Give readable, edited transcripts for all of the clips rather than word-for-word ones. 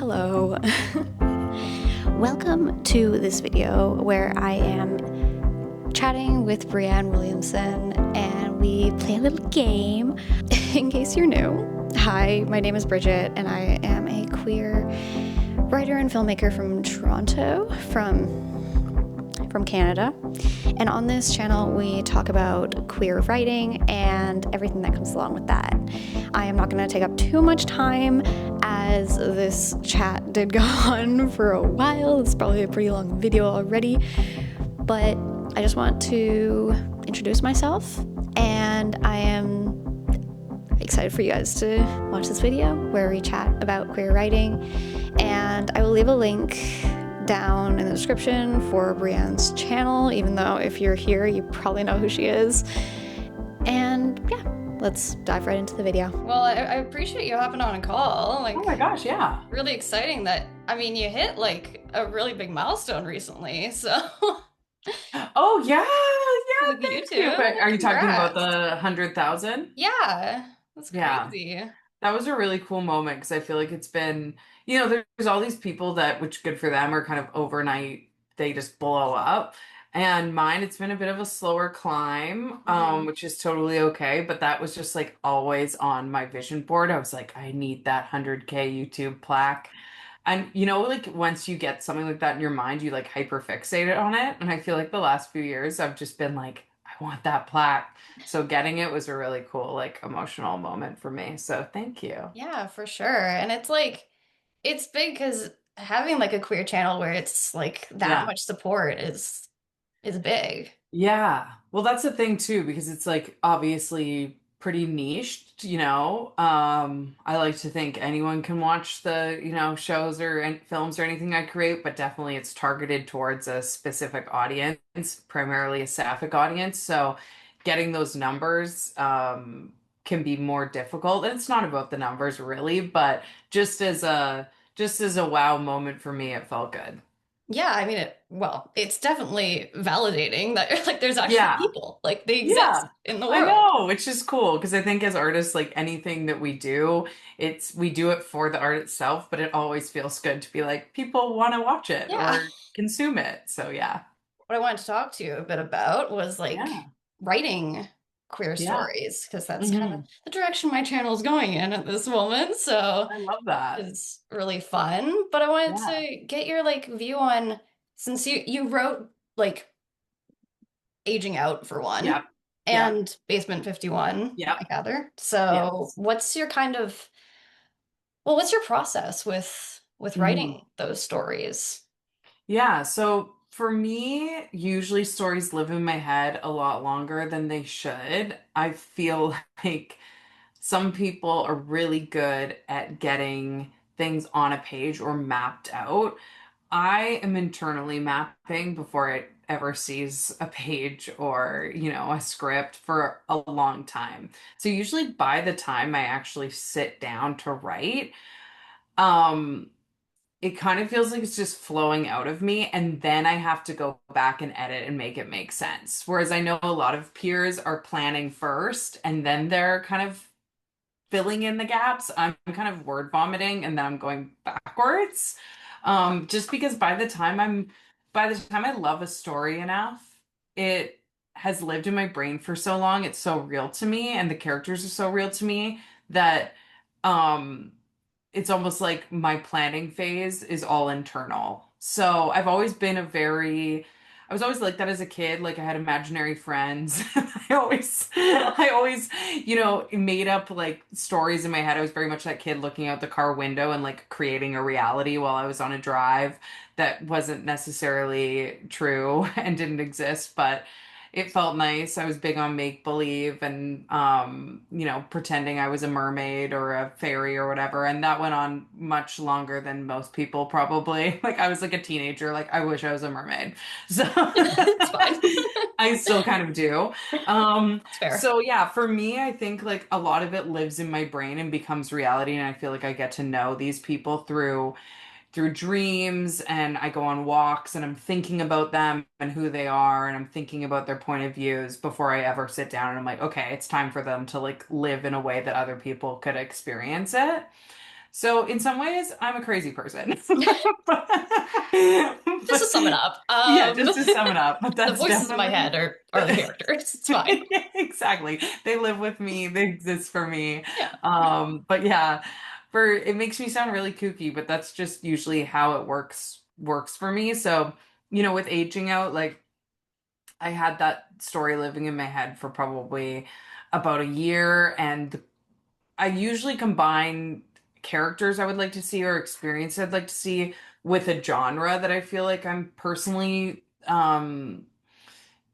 Hello. Welcome to this video where I am chatting with Breanne Williamson and we play a little game. In case you're new, hi, my name is Bridget and I am a queer writer and filmmaker from Toronto, from Canada. And on this channel, we talk about queer writing and everything that comes along with that. I am not going to take up too much time as this chat did go on for a while. It's probably a pretty long video already, but I just want to introduce myself, and I am excited for you guys to watch this video where we chat about queer writing, and I will leave a link down in the description for Breanne's channel, even though if you're here, you probably know who she is. And yeah, let's dive right into the video. Well, I appreciate you hopping on a call. Oh my gosh, yeah. Really exciting that, you hit like a really big milestone recently, so. Oh yeah, With thank YouTube. you. But are you talking about Congrats. the 100,000? Yeah, that's Yeah, crazy. that was a really cool moment because I feel like it's been, there's all these people that, which good for them, are kind of overnight, they just blow up. And mine, it's been a bit of a slower climb, which is totally okay. But that was just like always on my vision board. I was like, I need that 100K YouTube plaque. And like once you get something like that in your mind, you like hyperfixate on it. And I feel like the last few years I've just been like, I want that plaque. So getting it was a really cool, like emotional moment for me. So thank you. Yeah, for sure. And it's like, it's big because having like a queer channel where it's like that Yeah. much support is big. Yeah. Well, that's the thing too, because it's like obviously pretty niched, I like to think anyone can watch the, shows or films or anything I create, but definitely it's targeted towards a specific audience, primarily a Sapphic audience. So getting those numbers can be more difficult. And it's not about the numbers really, but just as a wow moment for me, it felt good. Yeah, it's definitely validating that like there's actually Yeah. people, like they Yeah, exist in the I world. know, which is cool because I think as artists, like anything that we do, we do it for the art itself, but it always feels good to be like people want to watch it Yeah. or consume it. So yeah. What I wanted to talk to you a bit about was like Yeah. writing queer Yeah. stories, because that's kind of Hmm. the direction my channel is going in at this moment. So I love that. it's really fun. But I wanted Yeah. to get your like view on, since you wrote like Aging Out for one Yep. Yep. and Basement 51, Yep. I gather. So Yes. what's your kind of, well, what's your process with Mhm. writing those stories? Yeah, so for me, usually stories live in my head a lot longer than they should. I feel like some people are really good at getting things on a page or mapped out. I am internally mapping before it ever sees a page or, a script for a long time. So usually by the time I actually sit down to write, um, it kind of feels like it's just flowing out of me, and then I have to go back and edit and make it make sense. Whereas I know a lot of peers are planning first and then they're kind of filling in the gaps. I'm kind of word vomiting and then I'm going backwards. Just because by the time I love a story enough, it has lived in my brain for so long. It's so real to me and the characters are so real to me that um it's almost like my planning phase is all internal. So I was always like that as a kid. Like I had imaginary friends. I always, made up like stories in my head. I was very much that kid looking out the car window and like creating a reality while I was on a drive that wasn't necessarily true and didn't exist, but it felt nice. I was big on make believe and pretending I was a mermaid or a fairy or whatever. And that went on much longer than most people probably. Like I was like a teenager, like I wish I was a mermaid. So It's fine. I still kind of do. Um, It's fair. so yeah, for me, I think like a lot of it lives in my brain and becomes reality. And I feel like I get to know these people through dreams, and I go on walks and I'm thinking about them and who they are and I'm thinking about their point of views before I ever sit down and I'm like, okay, it's time for them to like live in a way that other people could experience it. So in some ways, I'm a crazy person. But, Just to but sum it up, yeah, just to sum it up, but the that's voices in my definitely head are the characters. It's fine. exactly. They live with me, they exist for me. Yeah, But yeah, for it makes me sound really kooky, but that's just usually how it works for me. So, with aging out, like I had that story living in my head for probably about a year, and I usually combine characters I would like to see or experience I'd like to see with a genre that I feel like I'm personally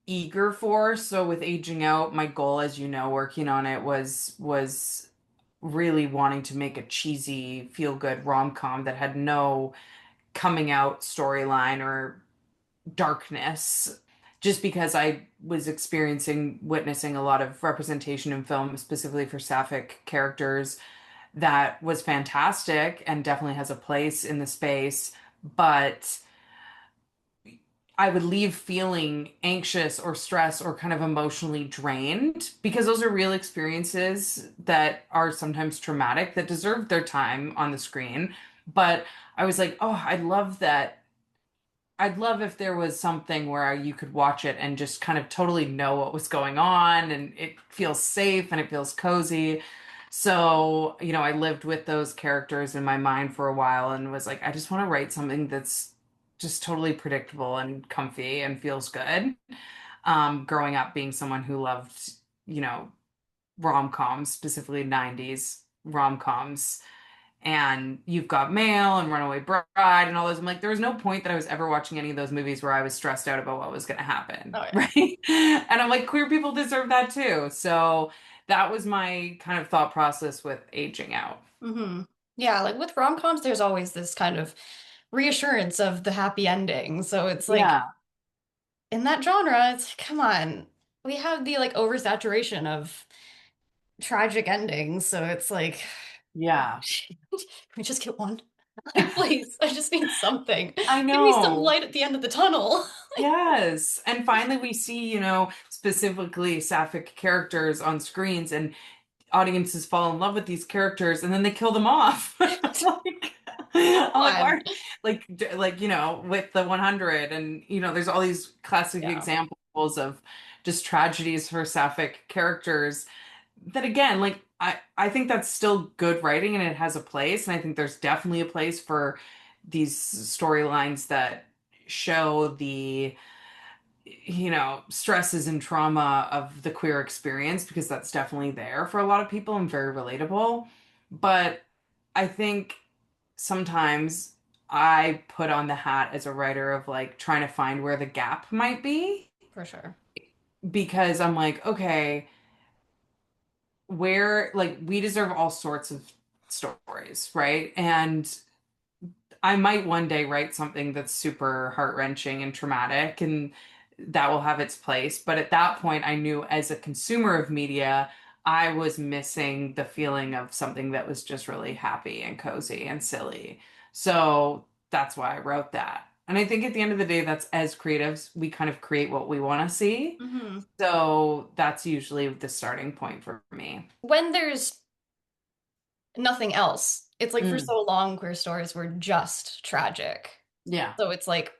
eager for. So with Aging Out, my goal, as you know, working on it was really wanting to make a cheesy, feel-good rom-com that had no coming out storyline or darkness. Just because I was witnessing a lot of representation in film, specifically for sapphic characters, that was fantastic and definitely has a place in the space. But I would leave feeling anxious or stressed or kind of emotionally drained because those are real experiences that are sometimes traumatic that deserve their time on the screen. But I was like, oh, I'd love that. I'd love if there was something where you could watch it and just kind of totally know what was going on and it feels safe and it feels cozy. So, I lived with those characters in my mind for a while and was like, I just want to write something that's just totally predictable and comfy and feels good. Growing up being someone who loved, you know, rom-coms, specifically 90s rom-coms, and You've Got Mail and Runaway Bride and all those. I'm like, there was no point that I was ever watching any of those movies where I was stressed out about what was going to happen, oh yeah. right? And I'm like, queer people deserve that too. So that was my kind of thought process with Aging Out. Yeah, like with rom-coms, there's always this kind of reassurance of the happy ending. So it's like Yeah, in that genre, it's come on. We have the like oversaturation of tragic endings, so it's like yeah. can we just get one? Like, please, I just need something. I Give me some know. light at the end of the tunnel. Yes. And finally, we see, specifically sapphic characters on screens, and audiences fall in love with these characters and then they kill them off. Like, I'm Come like, on. why? Like, with the 100, and there's all these classic Yeah, examples of just tragedies for sapphic characters that again, like I think that's still good writing and it has a place. And I think there's definitely a place for these storylines that show the stresses and trauma of the queer experience, because that's definitely there for a lot of people and very relatable. But I think sometimes I put on the hat as a writer of like trying to find where the gap might be, for sure. because I'm like, okay, where, like, we deserve all sorts of stories, right? And I might one day write something that's super heart-wrenching and traumatic, and that will have its place. But at that point, I knew as a consumer of media, I was missing the feeling of something that was just really happy and cozy and silly. So that's why I wrote that. And I think at the end of the day, that's, as creatives, we kind of create what we want to see. hmm So that's usually the starting point for me. When there's nothing else, it's like for Mm, so long, queer stories were just tragic. yeah, So it's like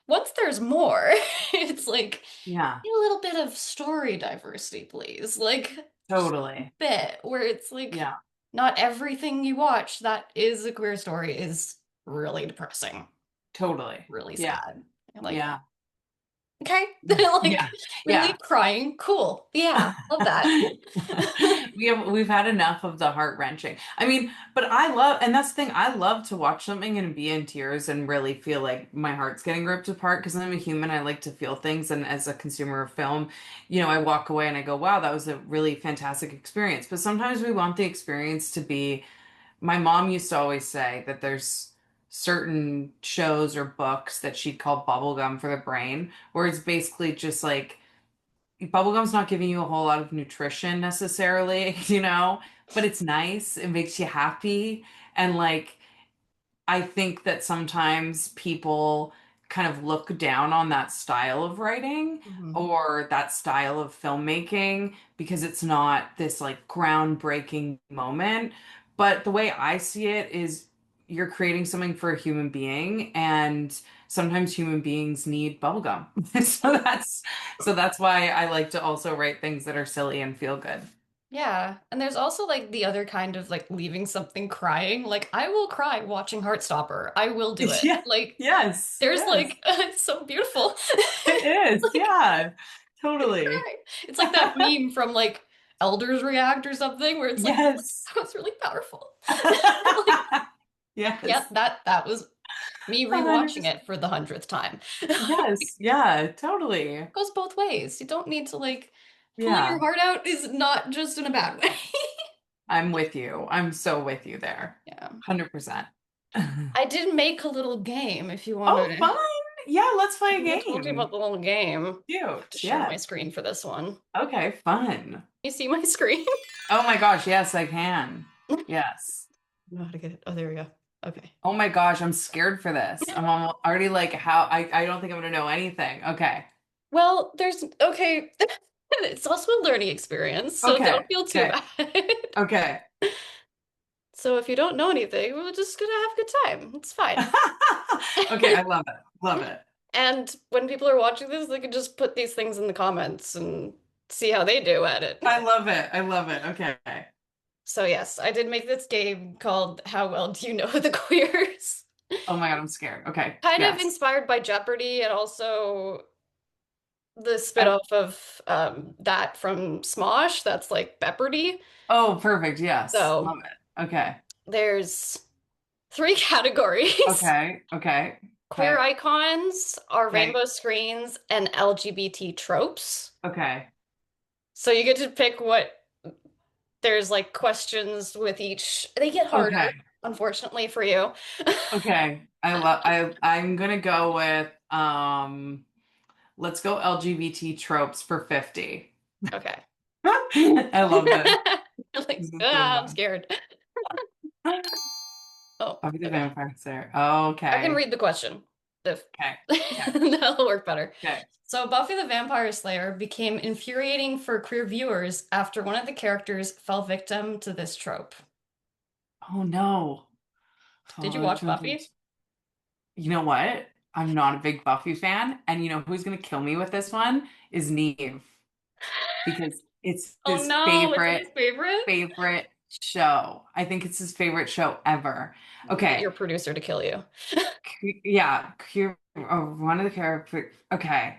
once there's more, it's like yeah, a little bit of story diversity, please. Like just a totally. bit where it's like Yeah, not everything you watch that is a queer story is really depressing, totally. really Yeah, sad. You're like, yeah. okay, Yeah, like yeah. relief crying, cool. Yeah, love that. We've had enough of the heart wrenching. I mean, but I love, and that's the thing, I love to watch something and be in tears and really feel like my heart's getting ripped apart, because I'm a human. I like to feel things, and as a consumer of film, I walk away and I go, wow, that was a really fantastic experience. But sometimes we want the experience to be, my mom used to always say that there's certain shows or books that she'd call bubblegum for the brain, where it's basically just like bubblegum's not giving you a whole lot of nutrition necessarily, but it's nice. It makes you happy. And like, I think that sometimes people kind of look down on that style of writing Mhm. or that style of filmmaking because it's not this like groundbreaking moment. But the way I see it is you're creating something for a human being, and sometimes human beings need bubblegum. So that's why I like to also write things that are silly and feel good. Yeah, and there's also like the other kind of like leaving something crying. Like I will cry watching Heartstopper. I will do it. Yeah. Like Yes. there's Yes. like it's so beautiful. It is. Like Yeah. I Totally. cry. It's like that meme from like Elders React or something where it's like Yes. that was really powerful. Like yeah, Yes. that was me rewatching 100%. it for the 100th time. Yes. Yeah. Totally. Goes both ways. You don't need to like pulling your Yeah. heart out is not just in a bad way. I'm with you. I'm so with you there. Yeah. 100%. I did make a little game if you Oh, wanted. fun. Yeah, let's I play a think I told you about game. the little game. To Cute. share my Yes. screen for this one. Okay, fun. You see my screen? Oh my gosh, yes, I can. Yes. I know how to get it. Oh, there we go. Okay. Oh my gosh, I'm scared for this. I'm already like, how I don't think I'm gonna know anything. Okay. Well, there's okay. It's also a learning experience, so don't Okay. feel too Okay. bad. Okay. So if you don't know anything, we're just gonna have a good time. It's fine. Okay, I love it. Love it. And when people are watching this, they can just put these things in the comments and see how they do at it. I love it. I love it. Okay. So yes, I did make this game called How Well Do You Know the Queers? Oh my God, I'm scared. Okay. Kind of Yes. inspired by Jeopardy and also the I, spin-off of that from Smosh, that's like Beppardy. oh, perfect. Yes. So Love it. Okay. there's three categories. Okay. Okay. Queer Okay. icons, our Okay. rainbow screens, and LGBT tropes. Okay. So you get to pick what there's like questions with each. They get harder, Okay. unfortunately for you. Okay. I'm gonna go with let's go LGBT tropes for 50. Okay. I love this. Like, This is so ah, I'm fun. scared. Oh, Buffy the okay. Vampire Slayer. I can Okay. read the question. If Okay. Okay. that'll work better. Okay. So, Buffy the Vampire Slayer became infuriating for queer viewers after one of the characters fell victim to this trope. Oh no. Did you Oh, watch Buffy? you know what? I'm not a big Buffy fan, and you know who's gonna kill me with this one is Neve because it's Oh his no, is it his favorite favorite? favorite show. I think it's his favorite show ever. Get Okay. your producer to kill you. Yeah, one of the characters. Okay,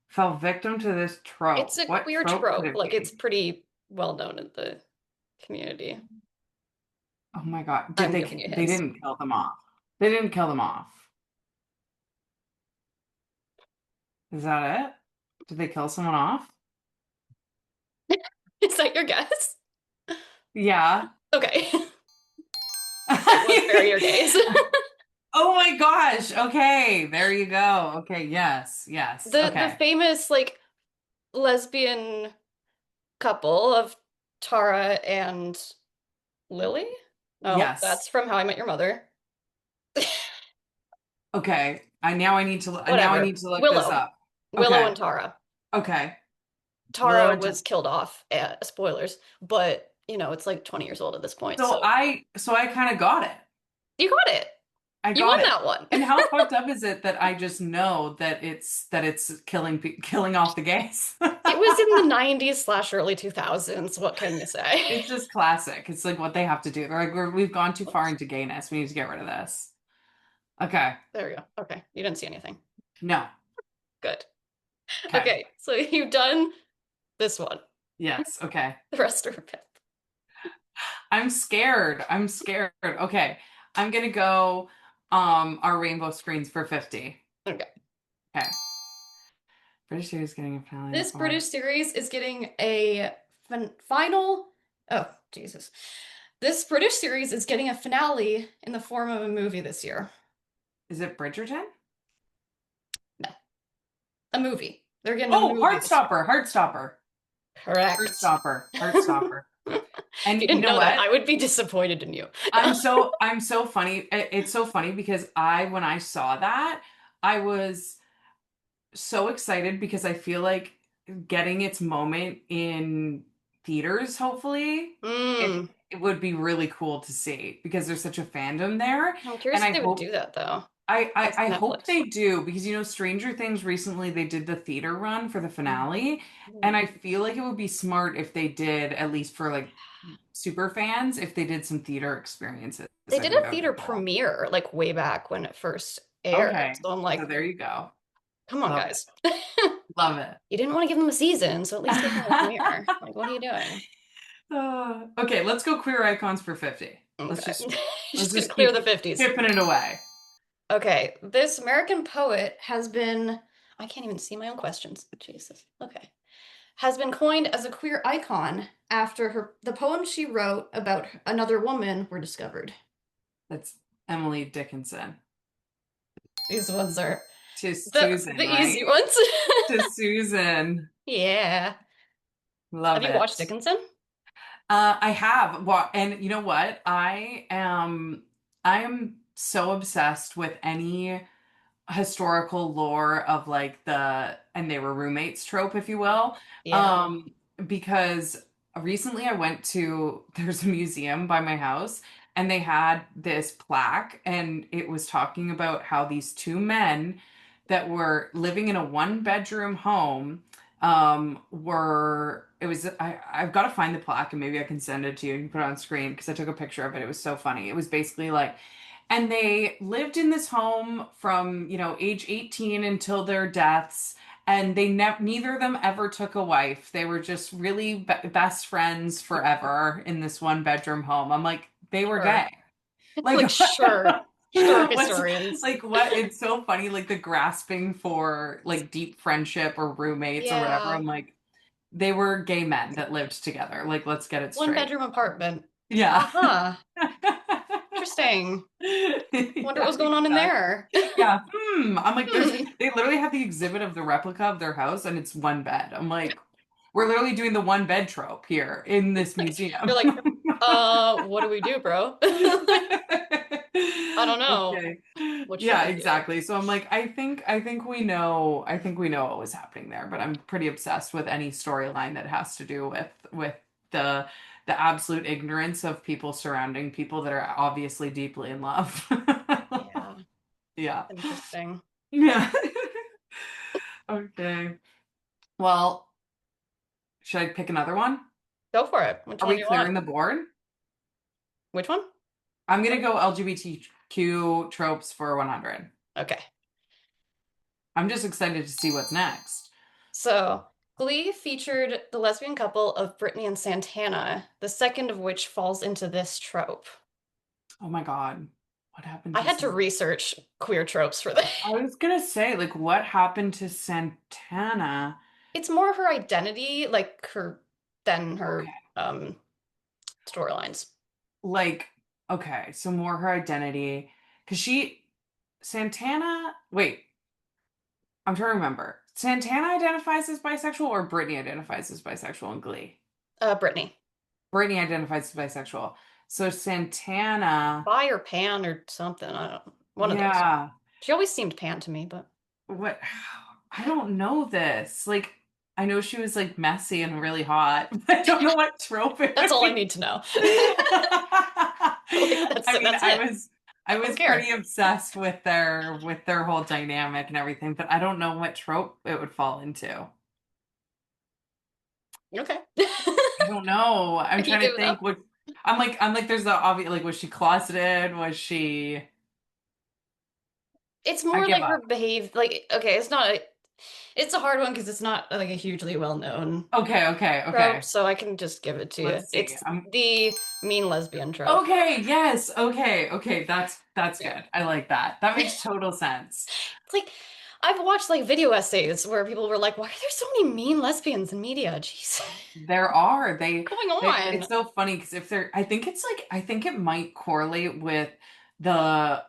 fell victim to this It's trope. a What queer trope could trope. it Like, it's be? pretty well known in the community. Oh my God, did I'm they? giving you They hints. didn't kill them off. They didn't kill them off. Is that it? Did they kill someone off? Is that your guess? Yeah. Okay. It was Bury Your Gaze. Oh my gosh. Okay, there you go. Okay, yes, yes. The Okay. famous like lesbian couple of Tara and Lily? Oh, Yes. that's from How I Met Your Mother. Okay. I Whatever. need to look this Willow. up. Willow Okay. and Tara. Okay. Willow Tara and was killed off. Spoilers, but it's like 20 years old at this point, so so I kind of got it. you got it. I You won got it. that one. And how fucked up is it that I just know that it's killing off the gays? It was in the 90s slash early 2000s. What can you say? It's just classic. It's like what they have to do. They're like, we've gone too far into gayness. We need to get rid of this. Okay. There we go. Okay. You didn't see anything. No. Good. Okay. Okay. So you've done this one. Yes. Okay. The rest are okay. I'm scared. I'm scared. Okay. I'm gonna go our rainbow screens for 50. Okay. Okay. British series getting a finale. This British series is getting a final. Oh, Jesus. This British series is getting a finale in the form of a movie this year. Is it Bridgerton? No. A movie. They're getting a Oh, movie this year. Heartstopper. Heartstopper. Correct. Heartstopper. Heartstopper. And If you you didn't know know that, what? I would be disappointed in you. I'm so funny. It's so funny because when I saw that, I was so excited because I feel like getting its moment in theaters, hopefully. Mm. it would be really cool to see because there's such a fandom there. I'm And curious if I they would hope do that though. I, That's I I hope Netflix. they do because Stranger Things recently they did the theater run for the finale, and Ooh. I feel like it would be smart if they did at least for like super fans if they did some theater experiences. They I did think a that would theater be cool. premiere like way back when it first aired. Okay, So I'm so like, there you go. come on, Love guys. it. Love it. You didn't want to give them a season, so at least give them a premiere. Like, what are you doing? Okay, let's go queer icons for 50. Let's Okay. just let's Just gonna just clear keep the 50s. chipping it away. Okay, this American poet has been, I can't even see my own questions. Jesus. Okay. Has been coined as a queer icon after the poems she wrote about another woman were discovered. That's Emily Dickinson. These ones are To the Susan, easy right? ones. To Susan. Yeah. Have Love you it. watched Dickinson? I have. Well, and you know what? I am so obsessed with any historical lore of like the and they were roommates trope, if you will. Yeah. Um, because recently I went to there's a museum by my house and they had this plaque and it was talking about how these two men that were living in a one bedroom home were it was I've got to find the plaque and maybe I can send it to you and put it on screen because I took a picture of it. It was so funny. It was basically like and they lived in this home from, age 18 until their deaths. And neither of them ever took a wife. They were just really best friends forever in this one bedroom home. I'm like, they were Sure. gay. Like, Like, sure. Sure, what's historians. like what? It's so funny, like the grasping for like deep friendship or roommates or whatever. Yeah. I'm like, they were gay men that lived together. Like, let's get it One straight. bedroom apartment. Yeah. Uh-huh. Interesting. Wonder what Yeah, was going on in exactly. there. Yeah. I'm like, Hmm. they literally have the exhibit of the replica of their house and it's one bed. I'm like, we're literally doing the one bed trope here in this You're museum. like, what do we do, bro? I don't know. Okay. What should Yeah, we do? exactly. So I'm like, I think we know what was happening there, but I'm pretty obsessed with any storyline that has to do with the the absolute ignorance of people surrounding people that are obviously deeply in love. Yeah, Yeah. interesting. Yeah. Okay. Well, should I pick another one? Go for it. Which Are one we do you want? clearing the board? Which one? I'm gonna go LGBTQ tropes for 100. Okay. I'm just excited to see what's next. So, Glee featured the lesbian couple of Brittany and Santana, the second of which falls into this trope. Oh my God. What happened I to had to Santana? research queer tropes for this. I was gonna say, like, what happened to Santana? It's more her identity, like her than Okay. her storylines. Like, okay, so more her identity. Because Santana, wait, I'm trying to remember. Santana identifies as bisexual or Brittany identifies as bisexual in Glee? Brittany. Brittany identifies as bisexual. So Santana, Bi or pan or something. I don't one of those. yeah. She always seemed pan to me, but What? I don't know this. Like, I know she was like messy and really hot, but I don't know what trope it that's would all I be. need to know. Like, I mean, that's it. I I don't was care. pretty obsessed with their whole dynamic and everything, but I don't know what trope it would fall into. Okay. I don't know. I'm You trying give to it up. think what I'm like there's the obvious like was she closeted? Was she It's I more give like her up. behave like okay, it's a hard one because it's not like a hugely well-known Okay, okay, trope, okay. so I can just give it to you. Let's see. It's the mean lesbian trope. Okay, yes. Okay, okay. That's Yeah. good. I like that. That makes total sense. It's like I've watched like video essays where people were like, "Why are there so many mean lesbians in media?" Jeez. There are. What's going It's on? so funny because if they're I think it's like I think it might correlate with the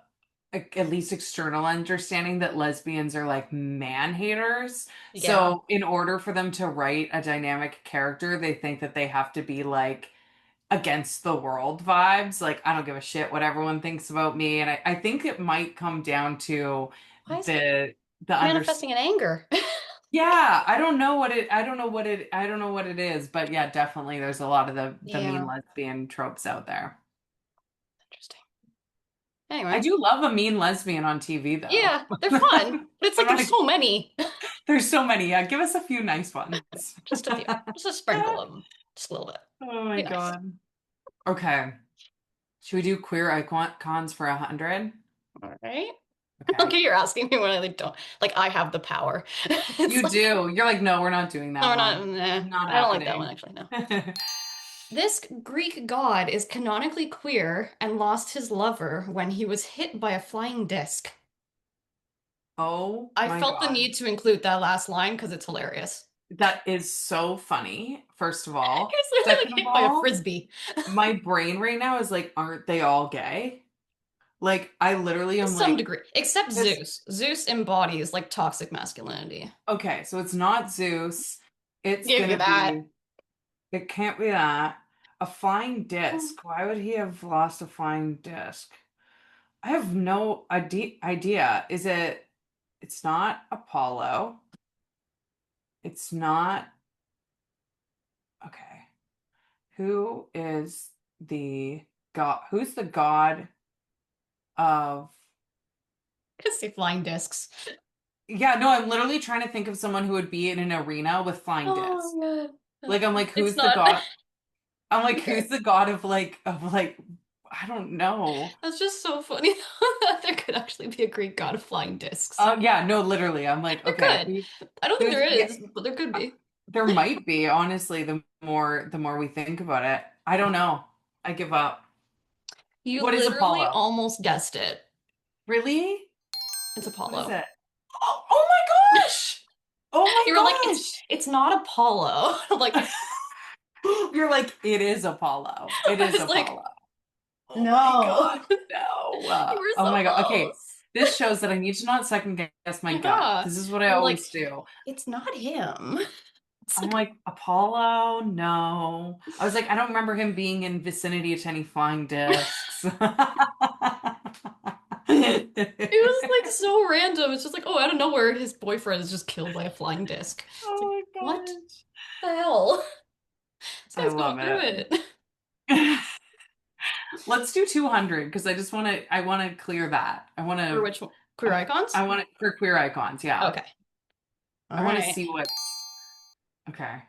at least external understanding that lesbians are like man haters. Yeah. So in order for them to write a dynamic character, they think that they have to be like against the world vibes. Like, I don't give a shit what everyone thinks about me. And I think it might come down to Why is it the under manifesting in anger? Yeah, I don't know what it is, but yeah, definitely there's a lot of the mean Yeah, lesbian tropes out there. interesting. I Anyway, do love a mean lesbian on TV though. yeah, they're fun, but it's I'm like not there's so many. there's so many. Yeah, give us a few nice ones. Just a few, just a sprinkle of them, just a little bit. Oh my Be nice. God. Okay. Should we do queer icons for 100? All right. Okay. Okay, you're asking me when I like don't like I have the power. It's You like do. You're like, no, we're not doing no, that we're not. one. Nah, Not I don't like that one happening. actually. No. This Greek god is canonically queer and lost his lover when he was hit by a flying disc. Oh I my felt the God. need to include that last line because it's hilarious. That is so funny, first of all. He was literally Second like of hit by a all, frisbee. my brain right now is like, aren't they all gay? Like, I literally To am some like, degree, except this, Zeus. Zeus embodies like toxic masculinity. okay, so it's not Zeus. It's Give you gonna that. be, it can't be that. A flying disc. Why would he have lost a flying disc? I have no idea. It's not Apollo. It's not, okay. Who is the who's the god of, Because say flying discs. yeah, no, I'm literally trying to think of someone who would be in an arena with flying Oh discs. my God. Like I'm like, It's who's the not. god? I'm like, Okay. who's the god of like, I don't know. That's just so funny that there could actually be a Greek god of flying discs. Yeah, no, literally. I'm like, There okay, could. I don't think who's there yeah, is, but there could be. there might be, honestly, the more we think about it. I don't know. I give up. You What is literally Apollo? almost guessed it. Really? It's What is Apollo. it? Oh my gosh! Oh You were like, my gosh! it's not Apollo. Like You're like, it is Apollo. It I is was like, Apollo. Oh my no. God, no. You were Oh so my God. Okay. close. This shows that I need to not second guess my gut. Yeah. This is what I You were like, always do. it's not him. It's I'm like, like, Apollo? No. I was like, I don't remember him being in vicinity to any flying discs. it was like so random. It's just like, oh, out of nowhere, his boyfriend is just killed by a flying disc. It's like, Oh what my the hell? This gosh. I guy's love going through it. it. Let's do 200 because I want to clear that. For which one? Queer icons? I want it for queer icons. Yeah. Okay. All I want to right. see what's okay.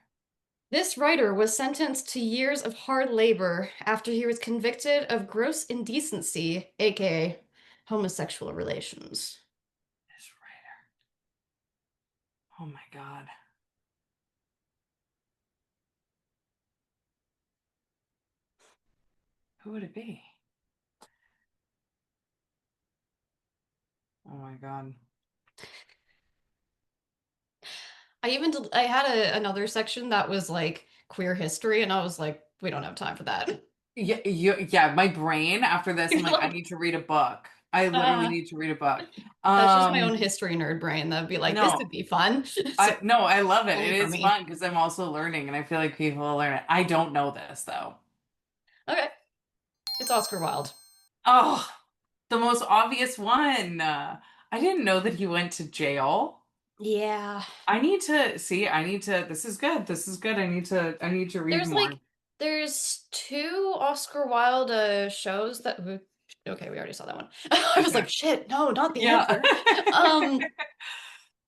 This writer was sentenced to years of hard labor after he was convicted of gross indecency, aka homosexual relations. This writer. Oh my God. Who would it be? Oh my God. I had another section that was like queer history, and I was like, we don't have time for that. Yeah, yeah, my brain after this, I'm You're like, I like, need to read a book. I literally uh, need to read a book. that's just my own Um, history nerd brain that'd be like, this no, would be fun. So I no, I love it. only It for is me. fun because I'm also learning and I feel like people will learn it. I don't know this though. Okay, it's Oscar Wilde. Oh, the most obvious one. I didn't know that he went to jail. Yeah. I need to see, I need to, this is good. This is good. I need to read There's more. like there's two Oscar Wilde shows that okay, we already saw that one. I was Okay. like, shit, no, not the Yeah. answer. Um,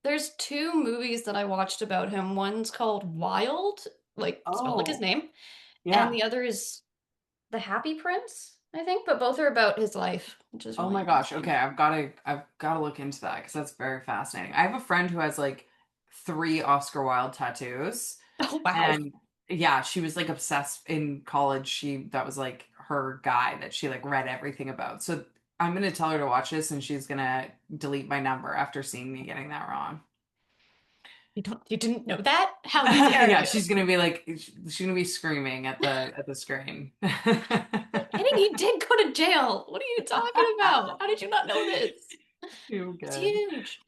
there's two movies that I watched about him. One's called Wild, like spelled like his Oh, name, and yeah. the other is The Happy Prince, I think, but both are about his life, which is Oh really my gosh. interesting. Okay, I've got to look into that because that's very fascinating. I have a friend who has like three Oscar Wilde tattoos, Oh wow. and yeah, she was like obsessed in college. That was like her guy that she like read everything about. So I'm gonna tell her to watch this, and she's gonna delete my number after seeing me getting that wrong. You didn't know that? How dare Yeah, you? she's gonna be like she's gonna be screaming at the screen. Kidding, he did go to jail. What are you talking about? How did you not know this? Too It's good. huge.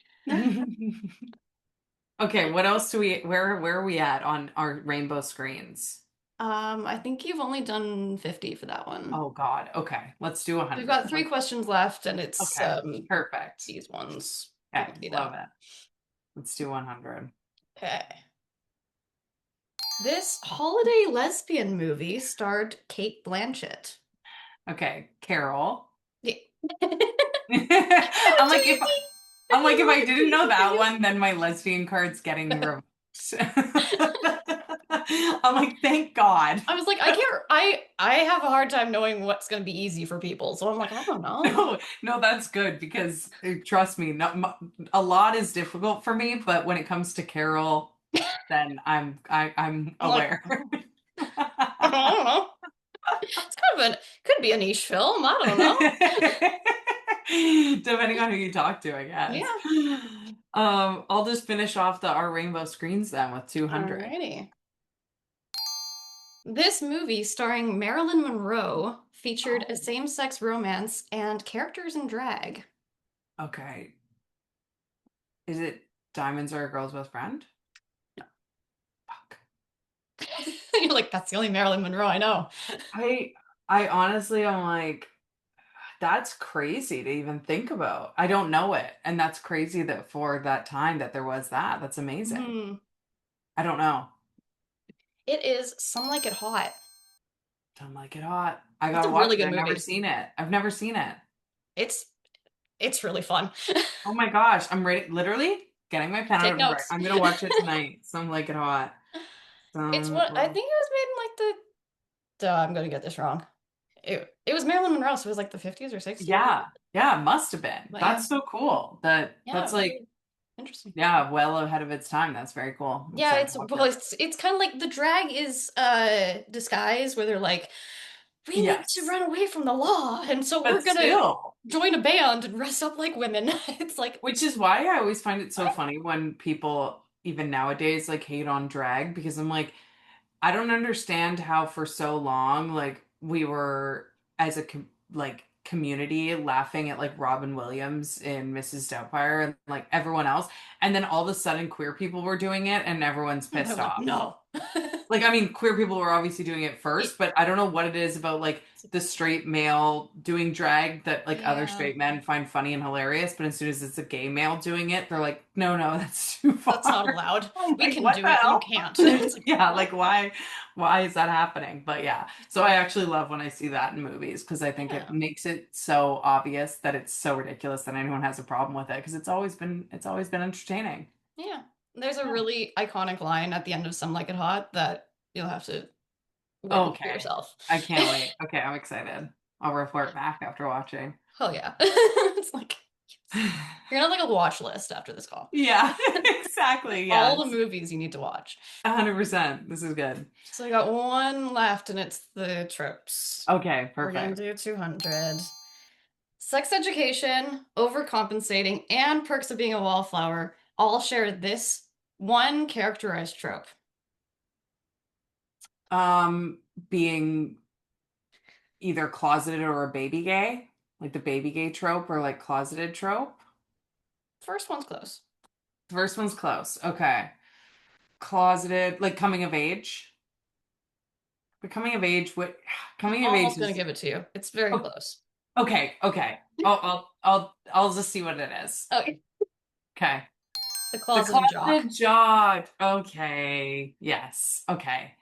Okay, what else do we where are we at on our rainbow screens? I think you've only done 50 for that one. Oh God. Okay, let's do We've got 100. three questions left, and it's Okay, perfect. these ones. We Okay, can see them. love it. Let's do 100. Okay. This holiday lesbian movie starred Kate Blanchett. Okay, Carol. Yeah. I'm like if I'm like if I didn't know that You. one, then my lesbian card's getting revoked. I'm like, thank God. I was like, I can't. I have a hard time knowing what's going to be easy for people, so I'm like, I don't know. No, no, that's good because trust me, a lot is difficult for me, but when it comes to Carol, then I'm I'm like, aware. oh, I don't know. It's kind of could be a niche film. I don't know. Depending on who you talk to, I guess. Yeah. I'll just finish off our rainbow screens then with 200. Alrighty. This movie starring Marilyn Monroe featured a Oh, same-sex romance and characters in drag. okay. Is it Diamonds Are a Girl's Best Friend? Fuck. You're like, that's the only Marilyn Monroe I know. I I honestly am like, that's crazy to even think about. I don't know it. And that's crazy that for that time that there was that. That's amazing. Hmm. I don't know. It is Some Like It Hot. Don't like it hot. I It's gotta a watch really it. good I've never movie. seen it. I've never seen it. It's it's really fun. Oh my gosh. I'm ready, literally getting my pen out Take and right. notes. I'm gonna watch it tonight. Some like it hot. It's what I Some think it was made in like the I'm gonna get this wrong. It was Marilyn Monroe, so it was like the 50s or 60s. yeah. Yeah, it must have been. But yeah, That's so cool. That's yeah, like, really interesting. yeah, well ahead of its time. That's very cool. I'm Yeah, excited it's to watch well, it. it's kind of like the drag is disguise where they're like, we need to Yes. run away from the law, and so we're But gonna still. join a band and dress up like women. It's like, Which is why I always find it so what? funny when people, even nowadays, like hate on drag because I'm like, I don't understand how for so long, like, we were as a like community laughing at like Robin Williams in Mrs. Doubtfire and like everyone else, and then all of a sudden queer people were doing it and everyone's They're pissed like, off. no. Like, I mean, queer people were obviously doing it Y- first, but I don't know what it is about like the straight male doing drag that like other Yeah, straight men find funny and hilarious, but as soon as it's a gay male doing it, they're like, no, no, that's too that's far. not allowed. I'm We like, can what do the it, you hell? can't. It's like, Yeah, like why is that happening? But yeah, so I actually love when I see that in movies because I think it yeah, makes it so obvious that it's so ridiculous that anyone has a problem with it because it's always been entertaining. yeah. There's a Yeah. really iconic line at the end of Some Like It Hot that you'll have to witness for Okay. yourself. I can't wait. Okay, I'm excited. I'll report back after watching. Oh yeah. It's like, yes. You're gonna have like a watch list after this call. Yeah, exactly. All the Yes. movies you need to watch. 100%. This is good. So I got one left and it's the tropes. Okay, We're gonna perfect. do 200. Sex education, overcompensating, and perks of being a wallflower all share this one characterized trope. Um, being either closeted or a baby gay, like the baby gay trope or like closeted trope. First one's close. The first one's close. Okay. Closeted, like coming of age. But coming of age, what I'm coming of age almost gonna is give it to you. It's very oh, close. okay, okay. I'll just see what it is. Okay. Okay. The The closeted jock. closeted jock. Okay. Yes. Okay.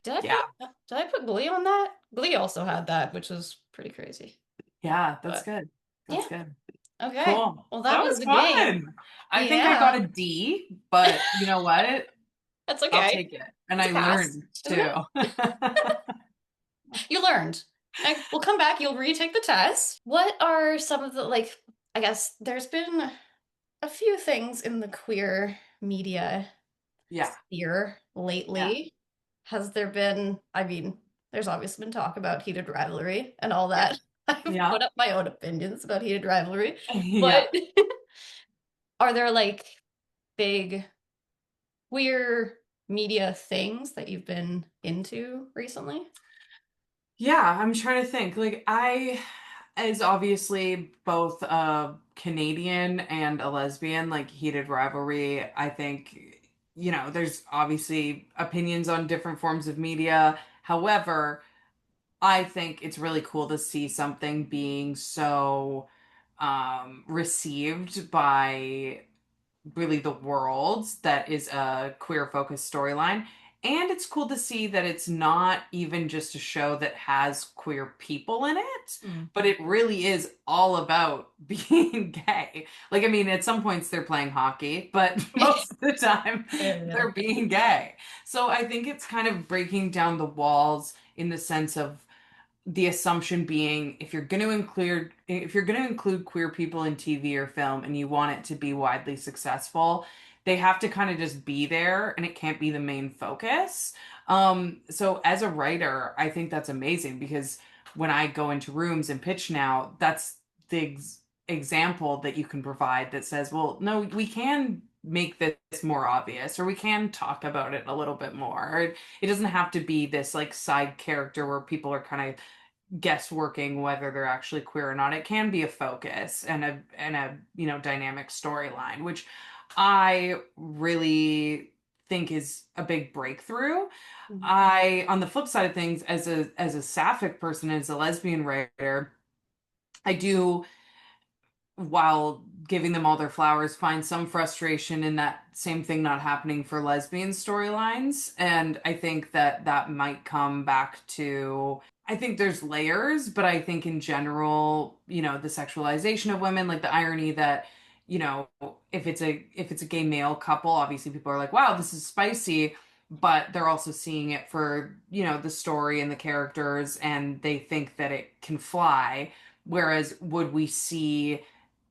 Yeah. Did I put Glee on that? Glee also had that, which was pretty crazy. Yeah, that's But good. That's yeah. good. Okay. Cool. Well, That that was was the game. fun. I think I got Yeah. a D, but you know what? That's I'll okay. take it. And It's I a pass. learned too. Mhm. You learned. Okay, we'll come back. You'll retake the test. What are some of the, like, I guess there's been a few things in the queer media Yeah. sphere Yeah. lately. Has there been, I mean, there's obviously been talk about heated rivalry and all Yeah. that. I've Yeah. put up my own opinions about heated rivalry, Yeah. but are there like big queer media things that you've been into recently? Yeah, I'm trying to think. Like I as obviously both a Canadian and a lesbian, like heated rivalry, I think, there's obviously opinions on different forms of media. However, I think it's really cool to see something being so received by really the world that is a queer focused storyline. And it's cool to see that it's not even just a show that has queer people in it, Mm. but it really is all about being gay. Like, I mean, at some points they're playing hockey, but most of the time Yeah. they're being gay. So I think it's kind of breaking down the walls in the sense of the assumption being if you're going to include queer people in TV or film and you want it to be widely successful, they have to kind of just be there and it can't be the main focus. So as a writer, I think that's amazing because when I go into rooms and pitch now, that's the example that you can provide that says, well, no, we can make this more obvious or we can talk about it a little bit more. Or it doesn't have to be this like side character where people are kind of guessworking whether they're actually queer or not. It can be a focus and a dynamic storyline, which I really think is a big breakthrough. I, on the flip side of things, as a sapphic person, as a lesbian writer, I do, while giving them all their flowers, find some frustration in that same thing not happening for lesbian storylines. And I think that that might come back to, I think there's layers, but I think in general, the sexualization of women, like the irony that, if it's a gay male couple, obviously people are like, wow, this is spicy. But they're also seeing it for, the story and the characters, and they think that it can fly. Whereas, would we see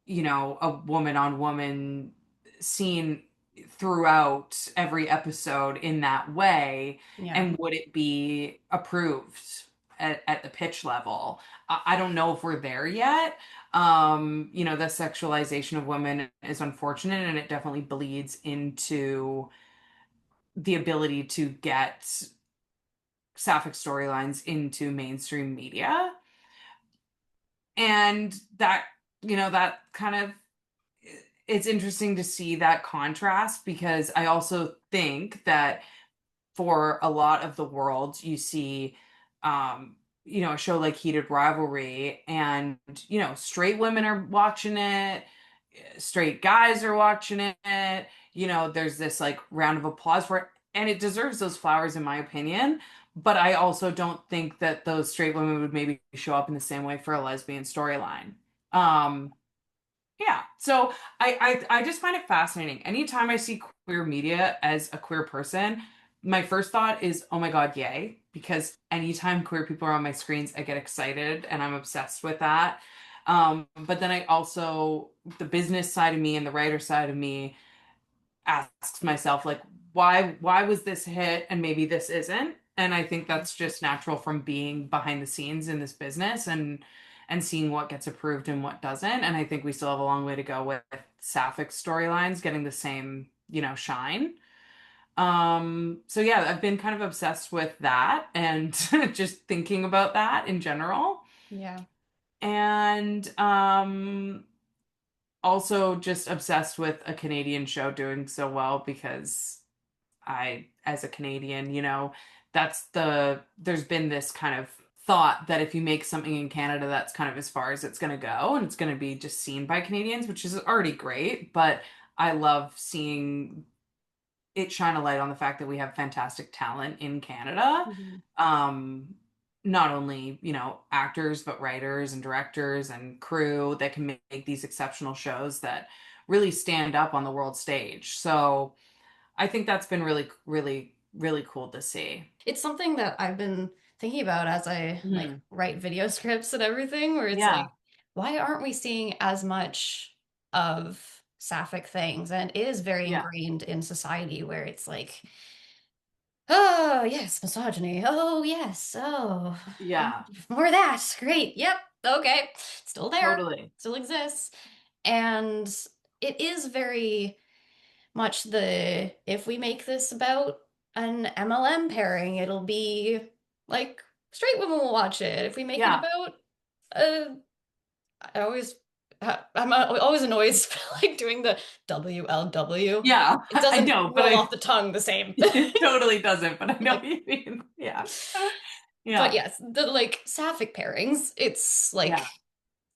a woman on woman scene throughout every episode in that way? Yeah. And would it be approved at the pitch level? I don't know if we're there yet. The sexualization of women is unfortunate and it definitely bleeds into the ability to get sapphic storylines into mainstream media. And that kind of, it's interesting to see that contrast because I also think that for a lot of the world, you see, a show like Heated Rivalry, and straight women are watching it, straight guys are watching it. There's this like round of applause for it, and it deserves those flowers, in my opinion. But I also don't think that those straight women would maybe show up in the same way for a lesbian storyline. Um, yeah, so I just find it fascinating. Anytime I see queer media as a queer person, my first thought is, oh my God, yay. Because anytime queer people are on my screens, I get excited and I'm obsessed with that. But then I also, the business side of me and the writer side of me asks myself, like, why was this a hit and maybe this isn't? And I think that's just natural from being behind the scenes in this business and seeing what gets approved and what doesn't. And I think we still have a long way to go with sapphic storylines getting the same, shine. So yeah, I've been kind of obsessed with that and just thinking about that in general. Yeah. And also just obsessed with a Canadian show doing so well because as a Canadian, there's been this kind of thought that if you make something in Canada, that's kind of as far as it's going to go and it's going to be just seen by Canadians, which is already great. But I love seeing it shine a light on the fact that we have fantastic talent in Canada. Mhm. Not only, actors, but writers and directors and crew that can make these exceptional shows that really stand up on the world stage. So I think that's been really, really, really cool to see. It's something that I've been thinking about as I like Mhm. write video scripts and everything, where it's Yeah, like, why aren't we seeing as much of sapphic things? And it is very yeah, ingrained in society where it's like, oh, yes, misogyny. Oh, yes. Oh, yeah, more of that. Great. Yep. Okay. Still there. totally. Still exists. And it is very much the if we make this about an MLM pairing, it'll be like straight women will watch it. If we make it Yeah, about I always I'm always annoyed like doing the WLW. yeah, It I doesn't know, but roll off the tongue the same. it totally doesn't, but I know Like, what you mean. Yeah, but yeah, yes, the like sapphic pairings, it's like yeah.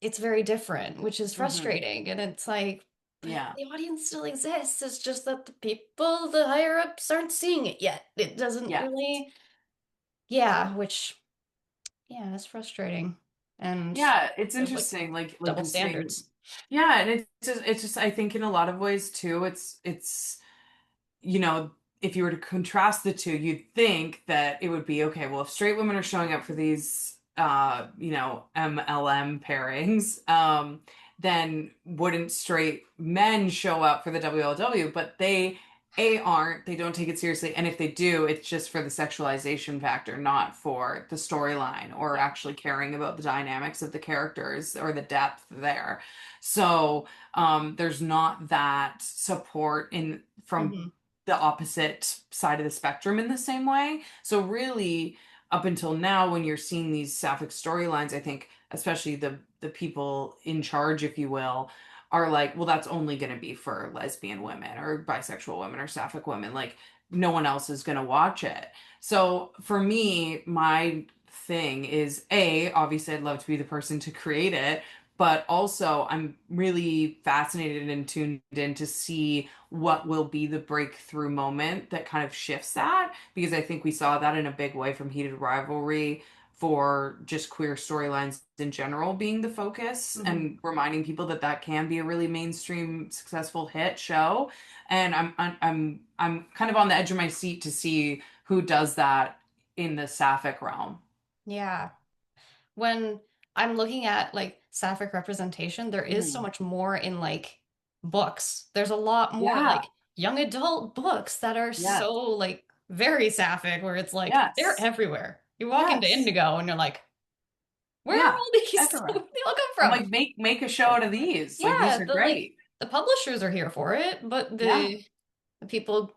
it's very different, which is Hmm. frustrating. And it's like But Yeah. the audience still exists. It's just that the people, the higher ups, aren't seeing it yet. It doesn't Yeah. really, yeah, which, yeah, that's frustrating. And Yeah, it's there's like interesting, like double you're saying. standards. Yeah, and it's just I think in a lot of ways too, it's you know, if you were to contrast the two, you'd think that it would be okay, well, if straight women are showing up for these MLM pairings, then wouldn't straight men show up for the WLW? But they aren't, they don't take it seriously, and if they do, it's just for the sexualization factor, not for the storyline or Yeah. actually caring about the dynamics of the characters or the depth there. So there's not that support in from Hmm. the opposite side of the spectrum in the same way. So really, up until now, when you're seeing these sapphic storylines, I think especially the people in charge, if you will, are like, well, that's only going to be for lesbian women or bisexual women or sapphic women. Like no one else is going to watch it. So for me, my thing is obviously I'd love to be the person to create it, but also I'm really fascinated and tuned in to see what will be the breakthrough moment that kind of shifts that, because I think we saw that in a big way from Heated Rivalry for just queer storylines in general being the focus, Hmm. and reminding people that that can be a really mainstream successful hit show. And I'm kind of on the edge of my seat to see who does that in the sapphic realm. Yeah. When I'm looking at like sapphic representation, there is so Mhm. much more in like books. There's a lot more Yeah. like young adult books that are Yes. so like very sapphic, where it's like they're Yes. everywhere. You walk into Yes. Indigo and you're like, where are Yeah. all these? Where Everywhere. do they all come I'm from? like, make a show out of these. Like these Yeah, are like great. the publishers are here for it, but Yeah. the people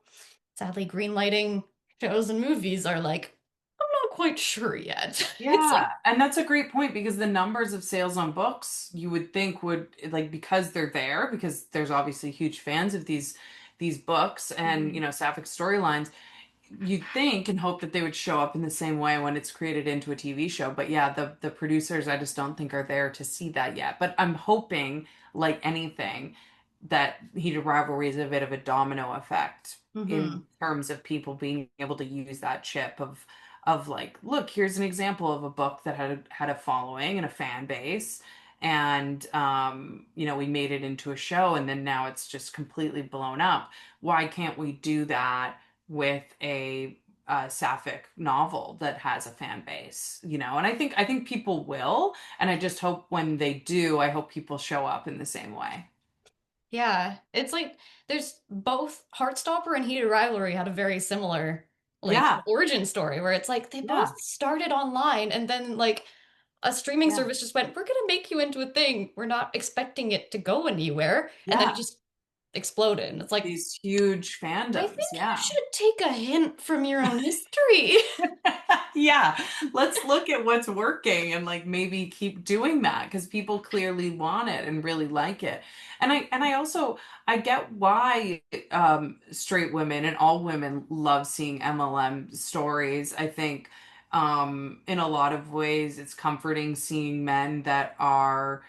sadly greenlighting shows and movies are like, I'm not quite sure yet. It's like, Yeah. And that's a great point, because the numbers of sales on books you would think would, like, because they're there, because there's obviously huge fans of these books and, mhm, sapphic storylines, you'd think and hope that they would show up in the same way when it's created into a TV show. But yeah, the producers I just don't think are there to see that yet. But I'm hoping, like anything, that Heated Rivalry is a bit of a domino effect in mhm. terms of people being able to use that chip of like, look, here's an example of a book that had a following and a fan base. And we made it into a show, and then now it's just completely blown up. Why can't we do that with a sapphic novel that has a fan base? And I think people will, and I just hope when they do, I hope people show up in the same way. Yeah, it's like there's both Heartstopper and Heated Rivalry had a very similar like Yeah, origin story where it's like they yeah, both started online and then like a streaming yeah, service just went, we're gonna make you into a thing. We're not expecting it to go anywhere. And then it yeah, just exploded. And it's like, these huge I fandoms. think you Yeah. should take a hint from your own history. Yeah, let's look at what's working and like maybe keep doing that, because people clearly want it and really like it. And I also, I get why straight women and all women love seeing MLM stories. I think in a lot of ways it's comforting seeing men that are,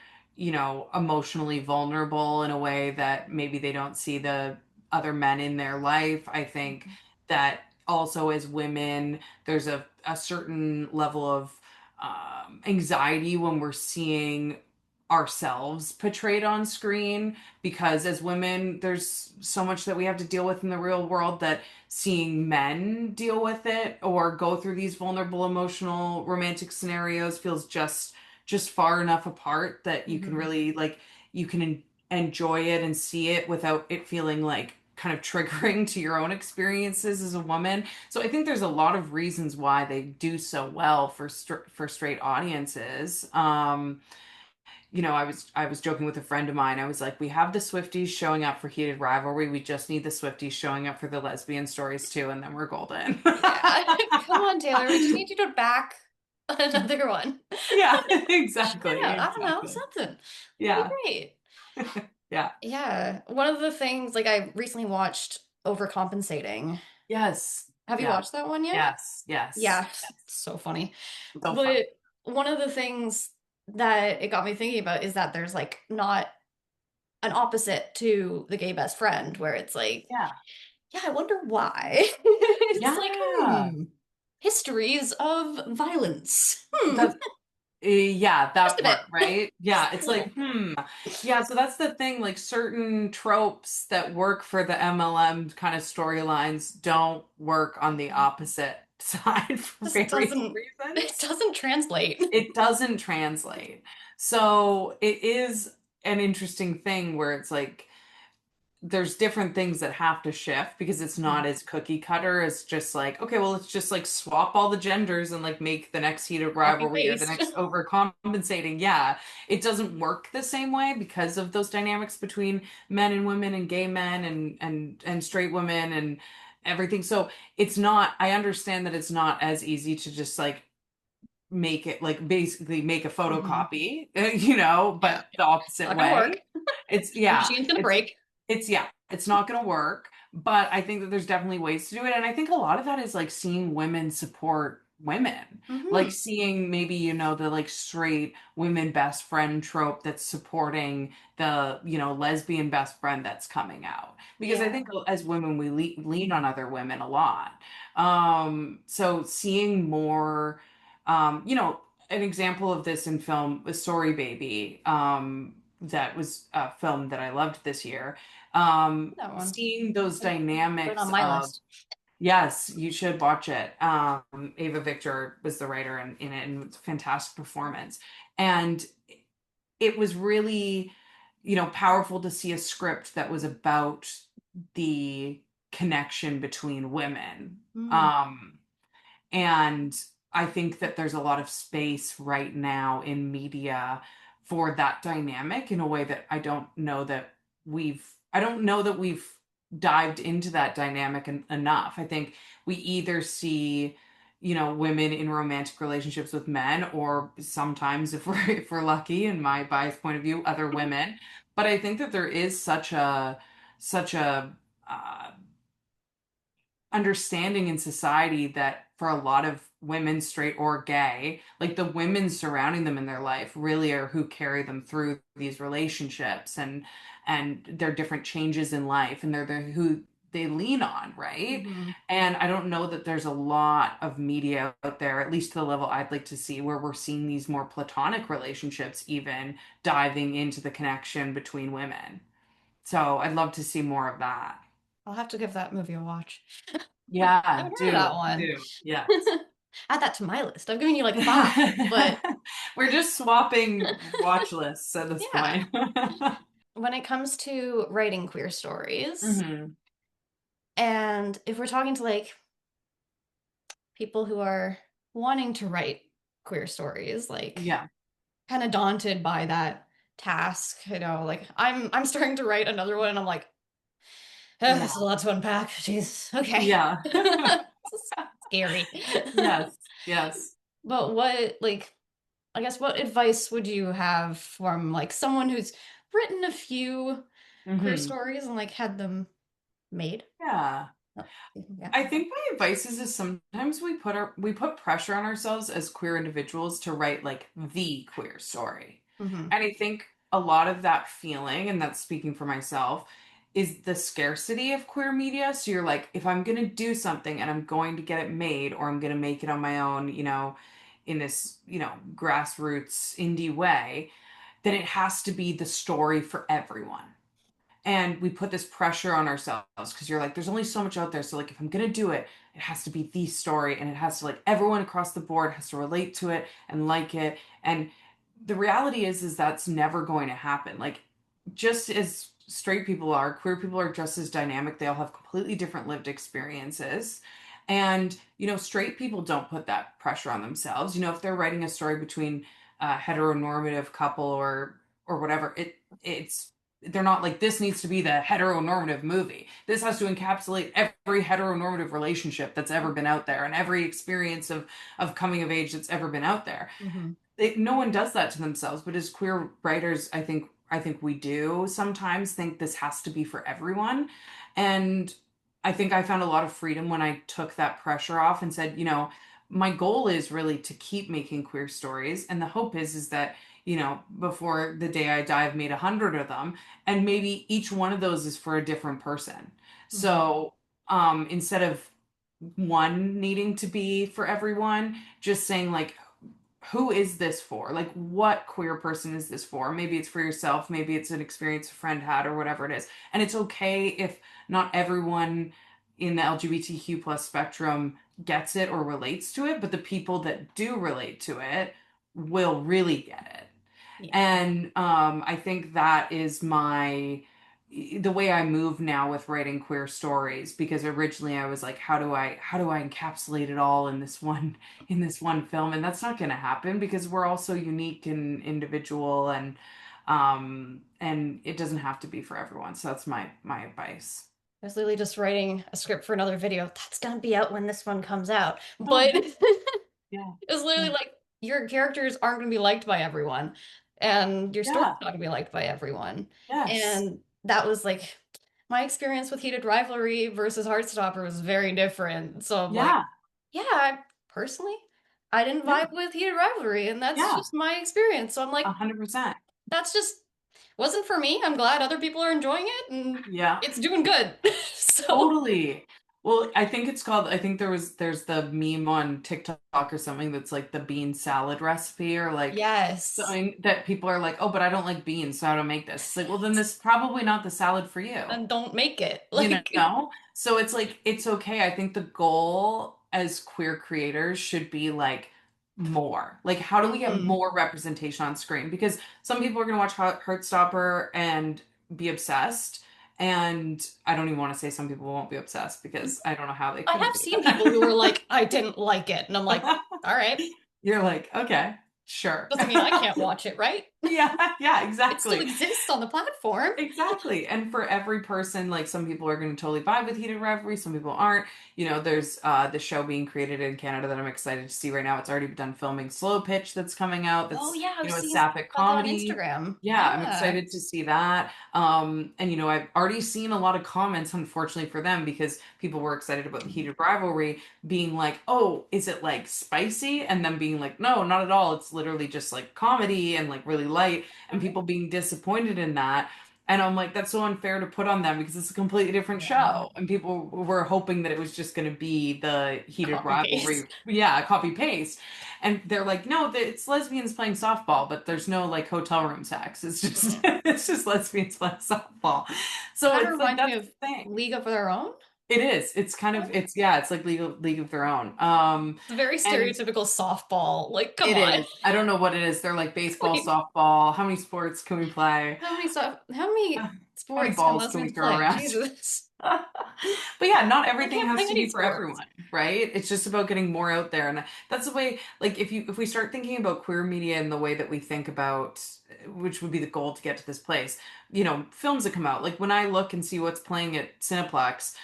emotionally vulnerable in a way that maybe they don't see the other men in their life. I think that also as women, there's a certain level of anxiety when we're seeing ourselves portrayed on screen, because as women there's so much that we have to deal with in the real world, that seeing men deal with it or go through these vulnerable emotional romantic scenarios feels just far enough apart that you can Mhm. really, like, you can enjoy it and see it without it feeling like kind of triggering to your own experiences as a woman. So I think there's a lot of reasons why they do so well for straight audiences. I was joking with a friend of mine. I was like, we have the Swifties showing up for Heated Rivalry. We just need the Swifties showing up for the lesbian stories too, and then we're golden. Yeah. Come on, Taylor. We just need you to back another one. Yeah, Shout exactly, out. I don't know, exactly. something. That'd be Yeah, great. yeah, Yeah. One of the things, like, I recently watched Overcompensating. yes, Have you yeah, watched that one yet? yes, yes. Yeah. It's so funny. So fun. But one of the things that it got me thinking about is that there's like not an opposite to the gay best friend, where it's like, Yeah. yeah, I wonder why. It's like, Yeah. histories of violence. Hmm, That's yeah, just that a bit. part, right? Just Yeah, a it's little. like, Yeah, so that's the thing, like certain tropes that work for the MLM kind of storylines don't work on the opposite side for Just various doesn't, it reasons. doesn't translate. It doesn't translate. So it is an interesting thing where it's like there's different things that have to shift because it's not as cookie cutter as just like, okay, well, let's just like swap all the genders and like make the next heated Copy rivalry or the paste. next overcompensating. Yeah, it doesn't work the same way because of those dynamics between men and women and gay men and straight women and everything. So it's not, I understand that it's not as easy to just like make it like basically make a Mhm. photocopy, Yeah, but the opposite not gonna work. way. It's Your yeah, machine's gonna break. yeah, it's not going to work, but I think that there's definitely ways to do it. And I think a lot of that is like seeing women support women, like Hmm. seeing maybe, the like straight women best friend trope that's supporting the, lesbian best friend that's coming out. Because I Yeah. think as women, we lean on other women a lot. So seeing more, an example of this in film was Sorry Baby. That was a film that I loved this year. That one. Seeing those Put it dynamics on my of, list. yes, you should watch it. Ava Victor was the writer in it, and it's a fantastic performance. And it was really, powerful to see a script that was about the connection between women. Mm. Um, and I think that there's a lot of space right now in media for that dynamic in a way that I don't know that we've dived into that dynamic enough. I think we either see, women in romantic relationships with men, or sometimes if we're lucky, in my biased point of view, other women. But I think that there is such a uh, understanding in society that for a lot of women, straight or gay, like the women surrounding them in their life really are who carry them through these relationships and their different changes in life, and they're the who they lean on, right? Hmm. And I don't know that there's a lot of media out there, at least to the level I'd like to see, where we're seeing these more platonic relationships even diving into the connection between women. So I'd love to see more of that. I'll have to give that movie a watch. I Yeah, haven't heard of that do, one. do. Yes. Add that to my list. I've given you like five, but We're just swapping watch lists at this yeah. point. When it comes to writing queer stories, Hmm. and if we're talking to like people who are wanting to write queer stories, like Yeah. kind of daunted by that task, like I'm starting to write another one and I'm like, oh, Yeah. this is a lot to unpack. Jeez. Okay. Yeah. This is scary. Yes. Yes. But what, like, I guess what advice would you have from like someone who's written a few queer Hmm. stories and like had them made? Yeah. Oh, yeah. I think my advice is sometimes we put pressure on ourselves as queer individuals to write like the queer story. Hmm. And I think a lot of that feeling, and that's speaking for myself, is the scarcity of queer media. So you're like, if I'm gonna do something and I'm going to get it made, or I'm gonna make it on my own, in this, grassroots indie way, then it has to be the story for everyone. And we put this pressure on ourselves because you're like, there's only so much out there. So like, if I'm gonna do it, it has to be the story, and it has to, like, everyone across the board has to relate to it and like it. And the reality is that's never going to happen. Like, just as straight people are, queer people are just as dynamic. They all have completely different lived experiences. And, straight people don't put that pressure on themselves. If they're writing a story between a heteronormative couple or whatever, it's they're not like, this needs to be the heteronormative movie. This has to encapsulate every heteronormative relationship that's ever been out there and every experience of coming of age that's ever been out there. Hmm. No one does that to themselves, but as queer writers, I think we do sometimes think this has to be for everyone. And I think I found a lot of freedom when I took that pressure off and said, my goal is really to keep making queer stories, and the hope is that, before the day I die, I've made 100 of them. And maybe each one of those is for a different person. So instead of one needing to be for everyone, just saying like, who is this for? Like, what queer person is this for? Maybe it's for yourself, maybe it's an experience a friend had, or whatever it is. And it's okay if not everyone in the LGBTQ plus spectrum gets it or relates to it, but the people that do relate to it will really get it. Yeah. And I think that is the way I move now with writing queer stories, because originally I was like, how do I encapsulate it all in this one film? And that's not going to happen because we're all so unique and individual, and it doesn't have to be for everyone. So that's my advice. I was literally just writing a script for another video. That's gonna be out when this one comes out. Oh, But yeah. it was literally Yeah. like, your characters aren't gonna be liked by everyone, and your story's Yeah. not gonna be liked by everyone. Yes. And that was like my experience with Heated Rivalry versus Heartstopper was very different. So I'm like, Yeah. yeah, personally, I didn't Yeah. vibe with Heated Rivalry, and that's Yeah. just my experience. So I'm like, 100%. that's just wasn't for me. I'm glad other people are enjoying it, and Yeah. it's doing good. So Totally. Well, I think there's the meme on TikTok or something that's like the bean salad recipe, or like yes, something that people are like, oh, but I don't like beans, so how to make this? It's like, well, then this is probably not the salad for you. and don't make it. You Like, know? So it's like, it's okay. I think the goal as queer creators should be like more. Like, how do we get mhm. more representation on screen? Because some people are going to watch Heartstopper and be obsessed. And I don't even want to say some people won't be obsessed, because I don't know how they I could have be. seen people who were like, I didn't like it, and I'm like, all right, You're like, okay, sure. doesn't mean I can't watch it, right? Yeah, yeah, It still exactly. exists on the platform. Exactly. And for every person, like some people are going to totally vibe with Heated Revelry, some people aren't. There's the show being created in Canada that I'm excited to see right now. It's already done filming Slow Pitch that's coming out. Oh That's, yeah, I've a seen sapphic about that on comedy. Instagram. Yeah, I'm Yeah. excited to see that. And I've already seen a lot of comments, unfortunately for them, because people were excited about the Heated Rivalry being like, oh, is it like spicy? And them being like, no, not at all. It's literally just like comedy and like really light, and people being disappointed in that. And I'm like, that's so unfair to put on them, because it's a completely different Yeah. show. And people were hoping that it was just going to be the Heated Copy Rivalry. paste. Yeah, copy paste. And they're like, no, it's lesbians playing softball, but there's no like hotel room sex. It's just it's just lesbians playing softball. So Kind of it's like, reminds me that's of the thing. League of Their Own. It is. It's kind of, Okay. it's, yeah, it's like League of Their Own. It's very And stereotypical softball. Like, come it on. is. I don't know what it is. They're like baseball, Like, softball. How many sports can we play? how many How many sports can balls can we lesbians throw play? around? Jesus. But yeah, not I everything can't play has to any be for sports. everyone, right? It's just about getting more out there. And that's the way, like, if we start thinking about queer media in the way that we think about, which would be the goal to get to this place, films that come out. Like when I look and see what's playing at Cineplex,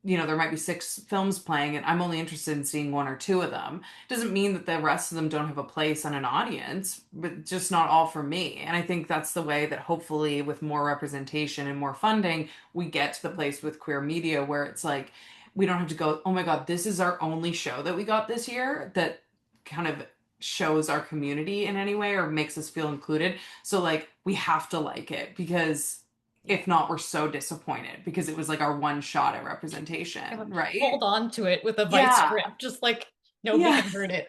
there might be 6 films playing, and I'm only interested in seeing 1 or 2 of them. Doesn't mean that the rest of them don't have a place on an audience, but just not all for me. And I think that's the way that hopefully with more representation and more funding, we get to the place with queer media where it's like, we don't have to go, oh my God, this is our only show that we got this year that kind of shows our community in any way or makes us feel included. So like, we have to like it, because if not, we're so disappointed, because it was like our one shot at representation, right? Hold on to it with a vice Yeah. grip, just like nobody Yeah. can hurt it.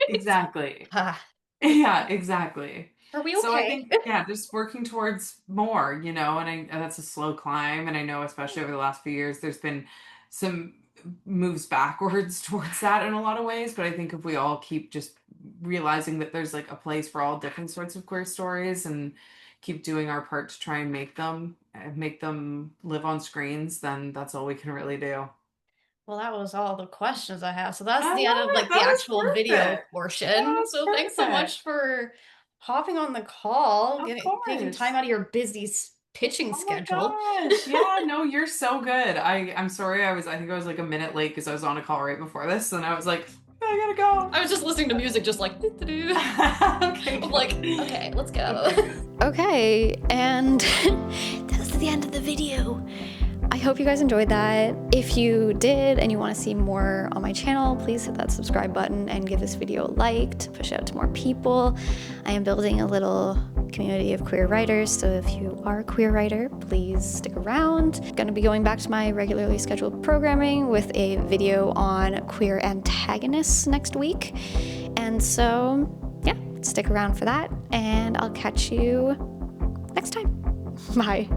Exactly. Ah, Yeah, exactly. are we So I okay? think, yeah, just working towards more, and that's a slow climb. And I know, especially over the last few years, there's been some moves backwards towards that in a lot of ways. But I think if we all keep just realizing that there's like a place for all different sorts of queer stories, and keep doing our part to try and make them live on screens, then that's all we can really do. Well, that was all the questions I have. So that's I the end love of it. like the That was actual video perfect. That portion. was So thanks so perfect. much for hopping on the call, Of taking time course. out of your busy pitching Oh my schedule. gosh. Yeah, no, you're so good. I'm sorry, I think I was like a minute late because I was on a call right before this, and I was like, I gotta go. I was just listening to music, just like, doo-doo-doo. Okay, I'm like, good. okay, let's go. Okay, good. Okay, and that was the end of the video. I hope you guys enjoyed that. If you did and you want to see more on my channel, please hit that subscribe button and give this video a like to push out to more people. I am building a little community of queer writers, so if you are a queer writer, please stick around. I'm going to be going back to my regularly scheduled programming with a video on queer antagonists next week. And so, yeah, stick around for that, and I'll catch you next time. Bye.